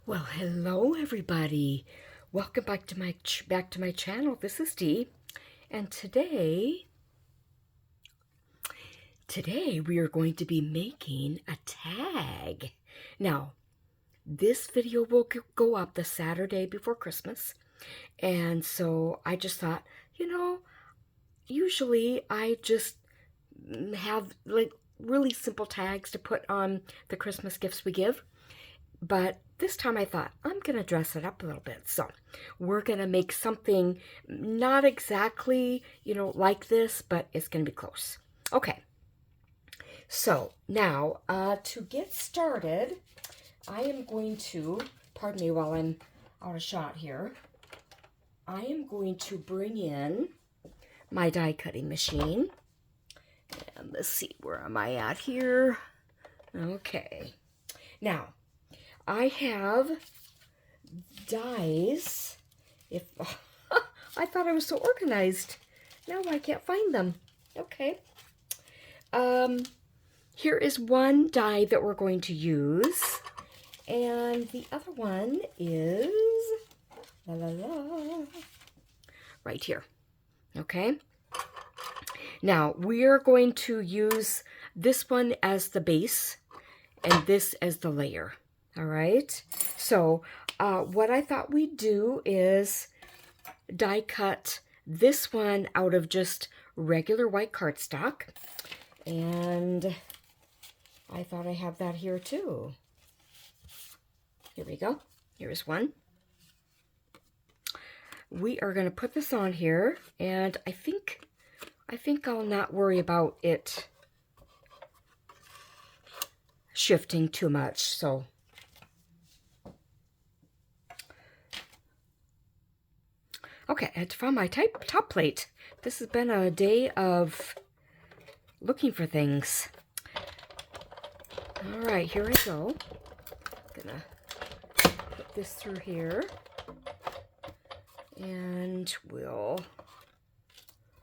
Well, hello everybody. Welcome back to my channel. This is Dee, and today we are going to be making a tag. Now, this video will go up the Saturday before Christmas, and so I just thought, usually I just have like really simple tags to put on the Christmas gifts we give. But this time I thought, I'm going to dress it up a little bit. So we're going to make something not exactly, like this, but it's going to be close. Okay. So now to get started, I am going to, pardon me while I'm out of shot here, I am going to bring in my die cutting machine. And let's see, where am I at here? Okay. Now, I have dies. I thought I was so organized. Now I can't find them. Okay. Here is one die that we're going to use. And the other one is right here. Okay. Now we are going to use this one as the base and this as the layer. All right, so what I thought we'd do is die cut this one out of just regular white cardstock. And I thought I have that here too. Here we go. Here's one. We are going to put this on here, and I think I'll not worry about it shifting too much, so okay, I had to find my top plate. This has been a day of looking for things. All right, here I go. Gonna put this through here, and we'll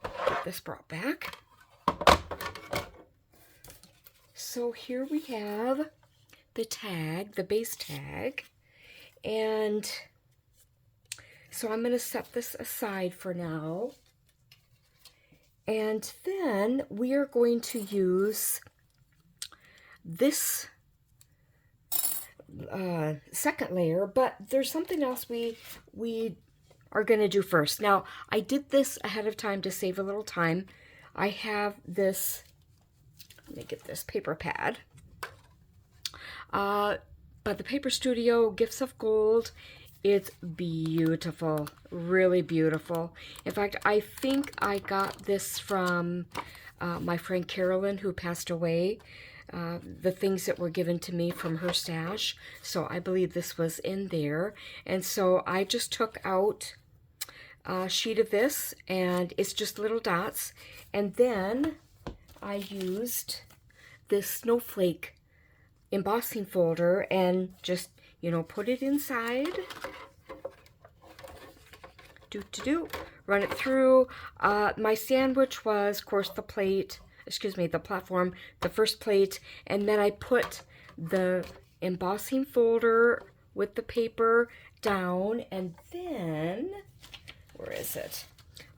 get this brought back. So here we have the tag, the base tag, and so I'm going to set this aside for now. And then we are going to use this second layer, but there's something else we are going to do first. Now, I did this ahead of time to save a little time. I have this, let me get this paper pad, by the Paper Studio Gifts of Gold. It's beautiful, really beautiful. In fact, I think I got this from my friend Carolyn, who passed away. The things that were given to me from her stash. So I believe this was in there. And so I just took out a sheet of this, and it's just little dots. And then I used this snowflake embossing folder and just put it inside, run it through. My sandwich was, of course, the platform, the first plate, and then I put the embossing folder with the paper down, and then, where is it?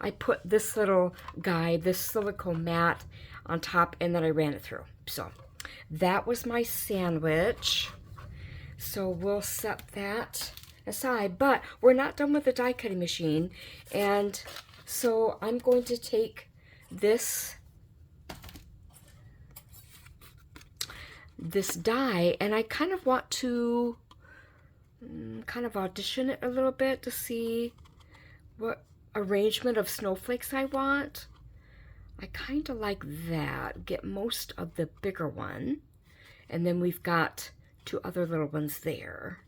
I put this little guy, this silicone mat on top, and then I ran it through. So that was my sandwich. So we'll set that aside, but we're not done with the die cutting machine. And so I'm going to take this die, and I kind of want to audition it a little bit to see what arrangement of snowflakes I want. I kind of like that. Get most of the bigger one, and then we've got two other little ones there.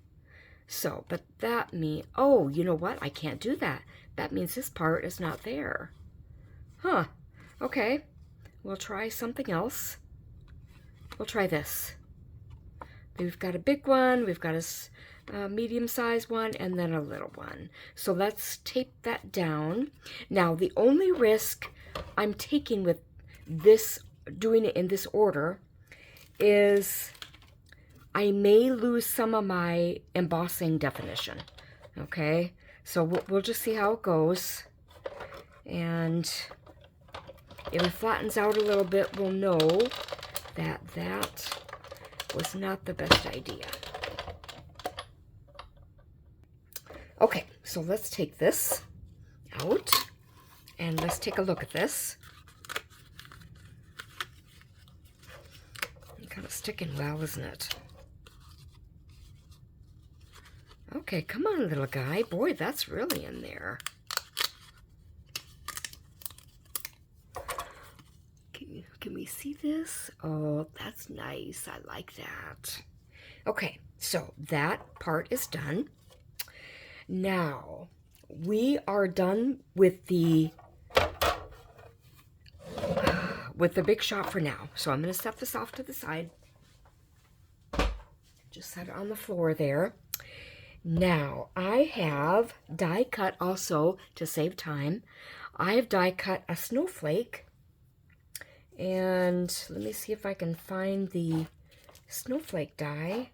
So, but that means, oh, you know what? I can't do that. That means this part is not there. Huh. Okay. We'll try something else. We'll try this. We've got a big one, we've got a medium-sized one, and then a little one. So let's tape that down. Now, the only risk I'm taking with this, doing it in this order, is I may lose some of my embossing definition. Okay, so we'll just see how it goes. And if it flattens out a little bit, we'll know that that was not the best idea. Okay, so let's take this out and let's take a look at this. It's kind of sticking well, isn't it? Okay, come on, little guy. Boy, that's really in there. Can we see this? Oh, that's nice. I like that. Okay, so that part is done. Now, we are done with the Big Shot for now. So I'm going to set this off to the side. Just set it on the floor there. Now, I have die cut also to save time. I have die cut a snowflake. And let me see if I can find the snowflake die.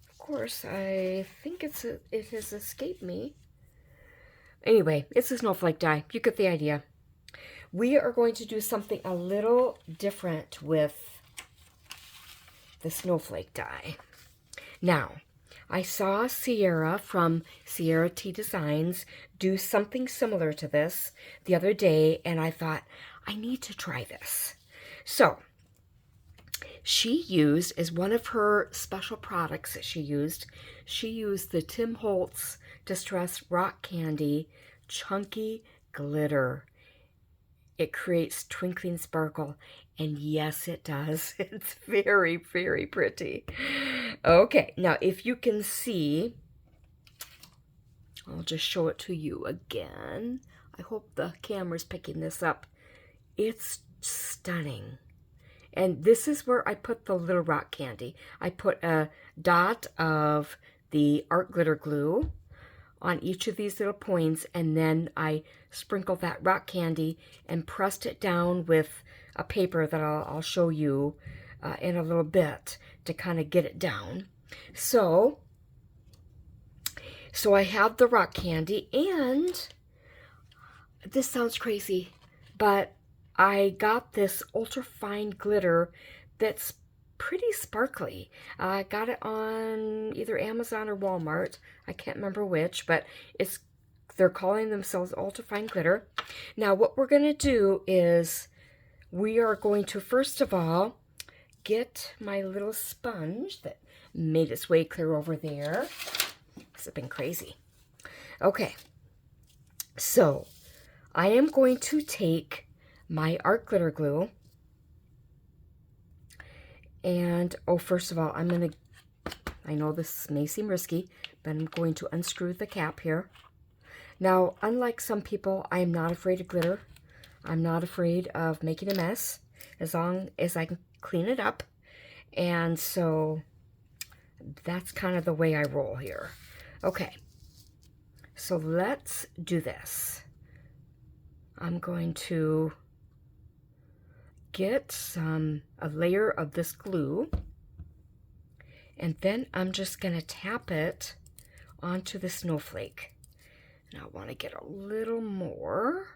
Of course, I think it has escaped me. Anyway, it's a snowflake die. You get the idea. We are going to do something a little different with the snowflake die. Now, I saw Sierra from Sierra T Designs do something similar to this the other day, and I thought, I need to try this. So, she used, as one of her special products that she used the Tim Holtz Distress Rock Candy Chunky Glitter. It creates twinkling sparkle, and yes, it does. It's very, very pretty. Okay, now if you can see, I'll just show it to you again. I hope the camera's picking this up. It's stunning. And this is where I put the little rock candy. I put a dot of the art glitter glue on each of these little points, and then I sprinkled that rock candy and pressed it down with a paper that I'll show you in a little bit to kind of get it down. So I have the rock candy, and this sounds crazy, but I got this ultra fine glitter that's pretty sparkly. I got it on either Amazon or Walmart. I can't remember which, but they're calling themselves ultra fine glitter. Now what we're going to do is we are going to first of all get my little sponge that made its way clear over there. This has been crazy. Okay, so I am going to take my art glitter glue, and first of all, I know this may seem risky, but I'm going to unscrew the cap here. Now, unlike some people, I am not afraid of glitter. I'm not afraid of making a mess, as long as I can clean it up. And so that's kind of the way I roll here. Okay, so let's do this. I'm going to get a layer of this glue, and then I'm just going to tap it onto the snowflake. And I want to get a little more.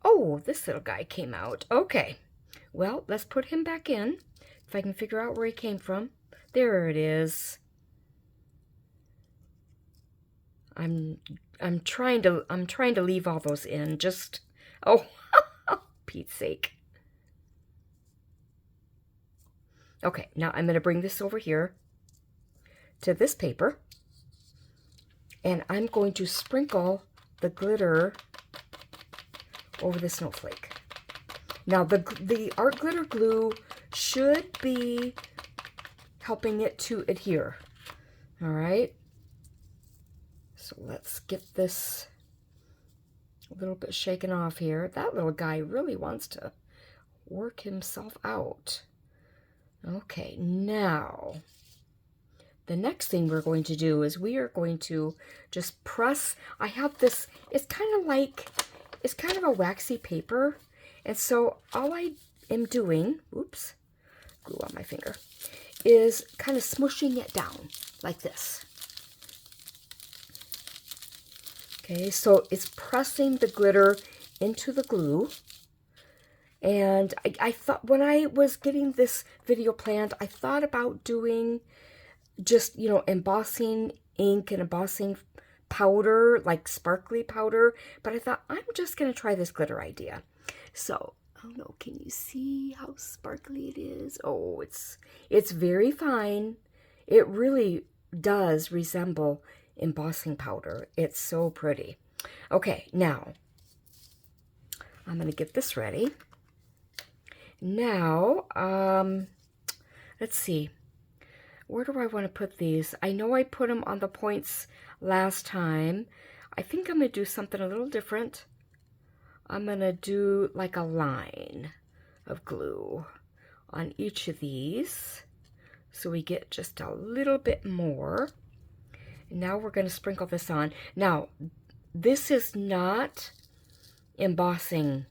Oh, this little guy came out. Okay, well, let's put him back in, if I can figure out where he came from. There it is. I'm trying to leave all those in, just, oh, Pete's sake. Okay, now I'm going to bring this over here to this paper, and I'm going to sprinkle the glitter over the snowflake. Now the art glitter glue should be helping it to adhere. All right. So let's get this a little bit shaken off here. That little guy really wants to work himself out. Okay, now the next thing we're going to do is we are going to just press. I have this, it's kind of a waxy paper, And so all I am doing, oops, glue on my finger, is kind of smushing it down like this. Okay, so it's pressing the glitter into the glue. And I thought, when I was getting this video planned, I thought about doing just, you know, embossing ink and embossing powder, like sparkly powder. But I thought, I'm just going to try this glitter idea. So, I don't know, can you see how sparkly it is? Oh, it's very fine. It really does resemble embossing powder. It's so pretty. Okay, now I'm going to get this ready. Now, let's see. Where do I want to put these? I know I put them on the points last time. I think I'm going to do something a little different. I'm going to do like a line of glue on each of these, so we get just a little bit more. And now we're going to sprinkle this on. Now, this is not embossing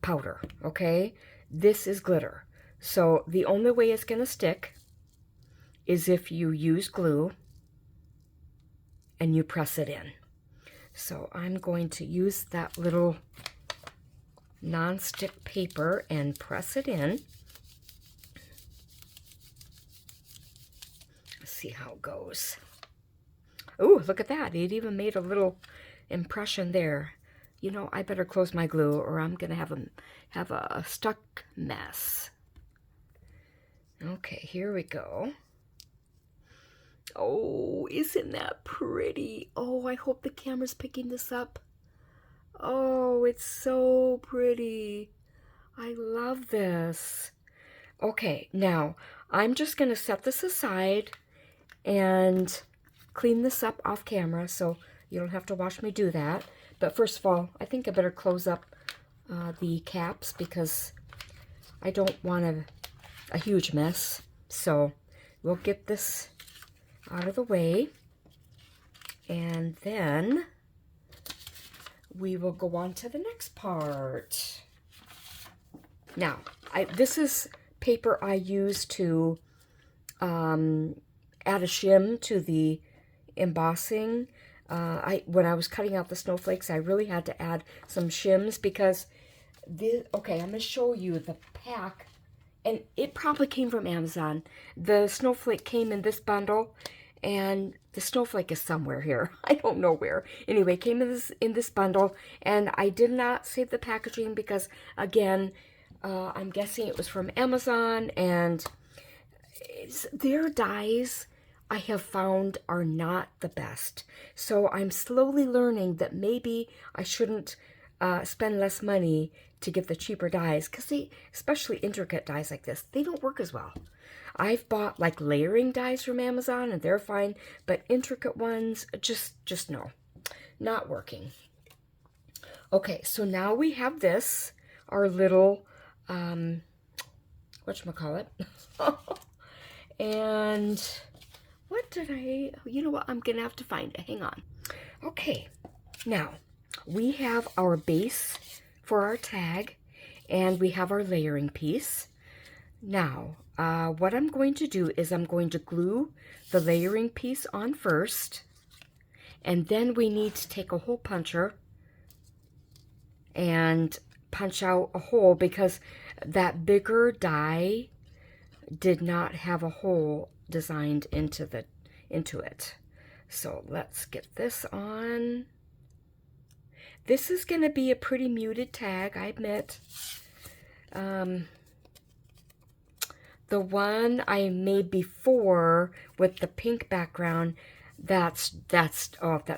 powder, okay? This is glitter. So the only way it's going to stick is if you use glue and you press it in. So I'm going to use that little non-stick paper and press it in. Let's see how it goes. Oh, look at that. It even made a little impression there. You know, I better close my glue or I'm going to have a stuck mess. Okay, here we go. Oh, isn't that pretty? Oh, I hope the camera's picking this up. Oh, it's so pretty. I love this. Okay, now I'm just going to set this aside and clean this up off camera, so you don't have to watch me do that. But first of all, I think I better close up the caps because I don't want a huge mess. So we'll get this out of the way, and then we will go on to the next part. Now, this is paper I use to add a shim to the embossing. When I was cutting out the snowflakes, I really had to add some shims because okay, I'm going to show you the pack, and it probably came from Amazon. The snowflake came in this bundle, and the snowflake is somewhere here. I don't know where. Anyway, it came in this bundle, and I did not save the packaging because, again, I'm guessing it was from Amazon, and their dyes I have found are not the best. So I'm slowly learning that maybe I shouldn't spend less money to get the cheaper dyes, because especially intricate dyes like this, they don't work as well. I've bought like layering dyes from Amazon and they're fine, but intricate ones, just no, not working. Okay, so now we have this, our little, whatchamacallit, and what did you know what, I'm gonna have to find it, hang on. Okay, now we have our base for our tag, and we have our layering piece. Now, what I'm going to do is I'm going to glue the layering piece on first, and then we need to take a hole puncher and punch out a hole because that bigger die did not have a hole designed into it. So let's get this on. This is going to be a pretty muted tag, I admit. The one I made before with the pink background, that's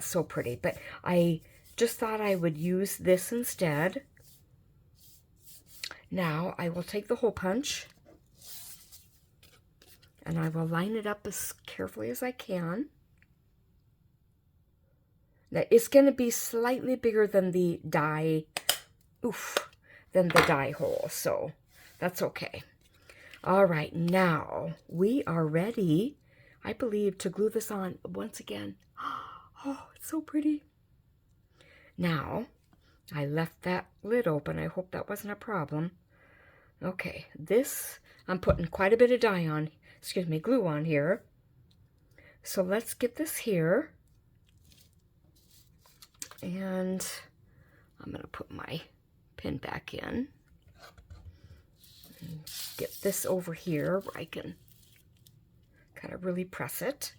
so pretty. But I just thought I would use this instead. Now I will take the hole punch and I will line it up as carefully as I can. Now, it's going to be slightly bigger than the die, than the die hole, so that's okay. All right, now we are ready, I believe, to glue this on once again. Oh, it's so pretty. Now, I left that lid open. I hope that wasn't a problem. Okay, this, I'm putting quite a bit of dye on, glue on here. So let's get this here. And I'm going to put my pin back in. And get this over here where I can kind of really press it.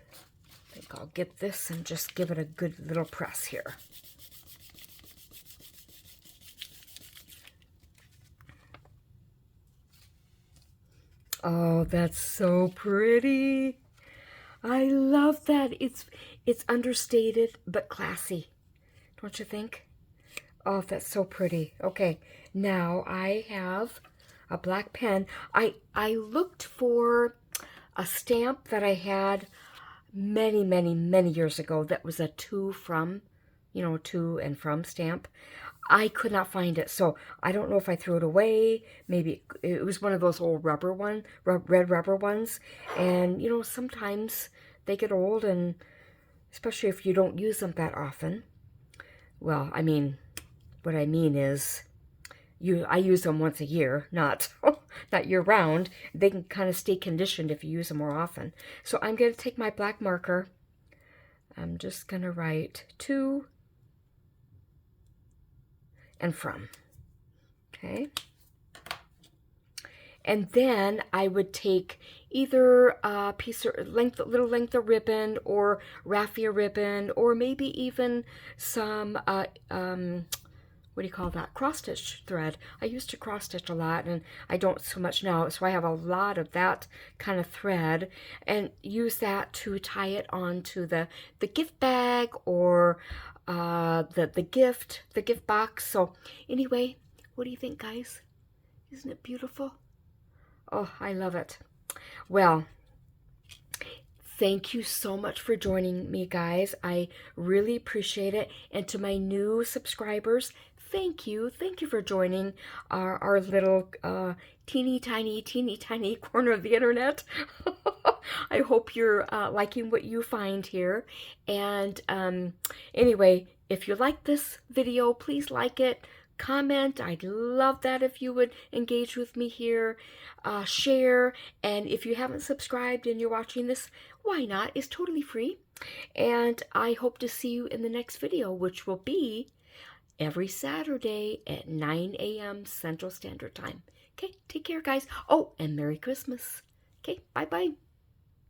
I think I'll get this and just give it a good little press here. Oh, that's so pretty. I love that. It's understated but classy. Don't you think? Oh, that's so pretty. Okay, now I have a black pen. I looked for a stamp that I had many, many, many years ago that was a to from, to and from stamp. I could not find it, so I don't know if I threw it away. Maybe it was one of those old red rubber ones. And, sometimes they get old, and especially if you don't use them that often. Well, what I mean is, I use them once a year, not year round. They can kind of stay conditioned if you use them more often. So I'm going to take my black marker. I'm just going to write to and from. Okay. And then I would take either a piece of little length of ribbon or raffia ribbon, or maybe even some what do you call that? Cross stitch thread. I used to cross stitch a lot, and I don't so much now, so I have a lot of that kind of thread, and use that to tie it onto the gift bag or the gift box. So anyway, what do you think, guys? Isn't it beautiful? Oh, I love it. Well, thank you so much for joining me, guys. I really appreciate it. And to my new subscribers, thank you. Thank you for joining our little teeny tiny corner of the internet. I hope you're liking what you find here. And anyway, if you like this video, please like it. Comment. I'd love that if you would engage with me here. Share. And if you haven't subscribed and you're watching this, why not? It's totally free. And I hope to see you in the next video, which will be every Saturday at 9 a.m. Central Standard Time. Okay, take care, guys. Oh, and Merry Christmas. Okay, bye-bye.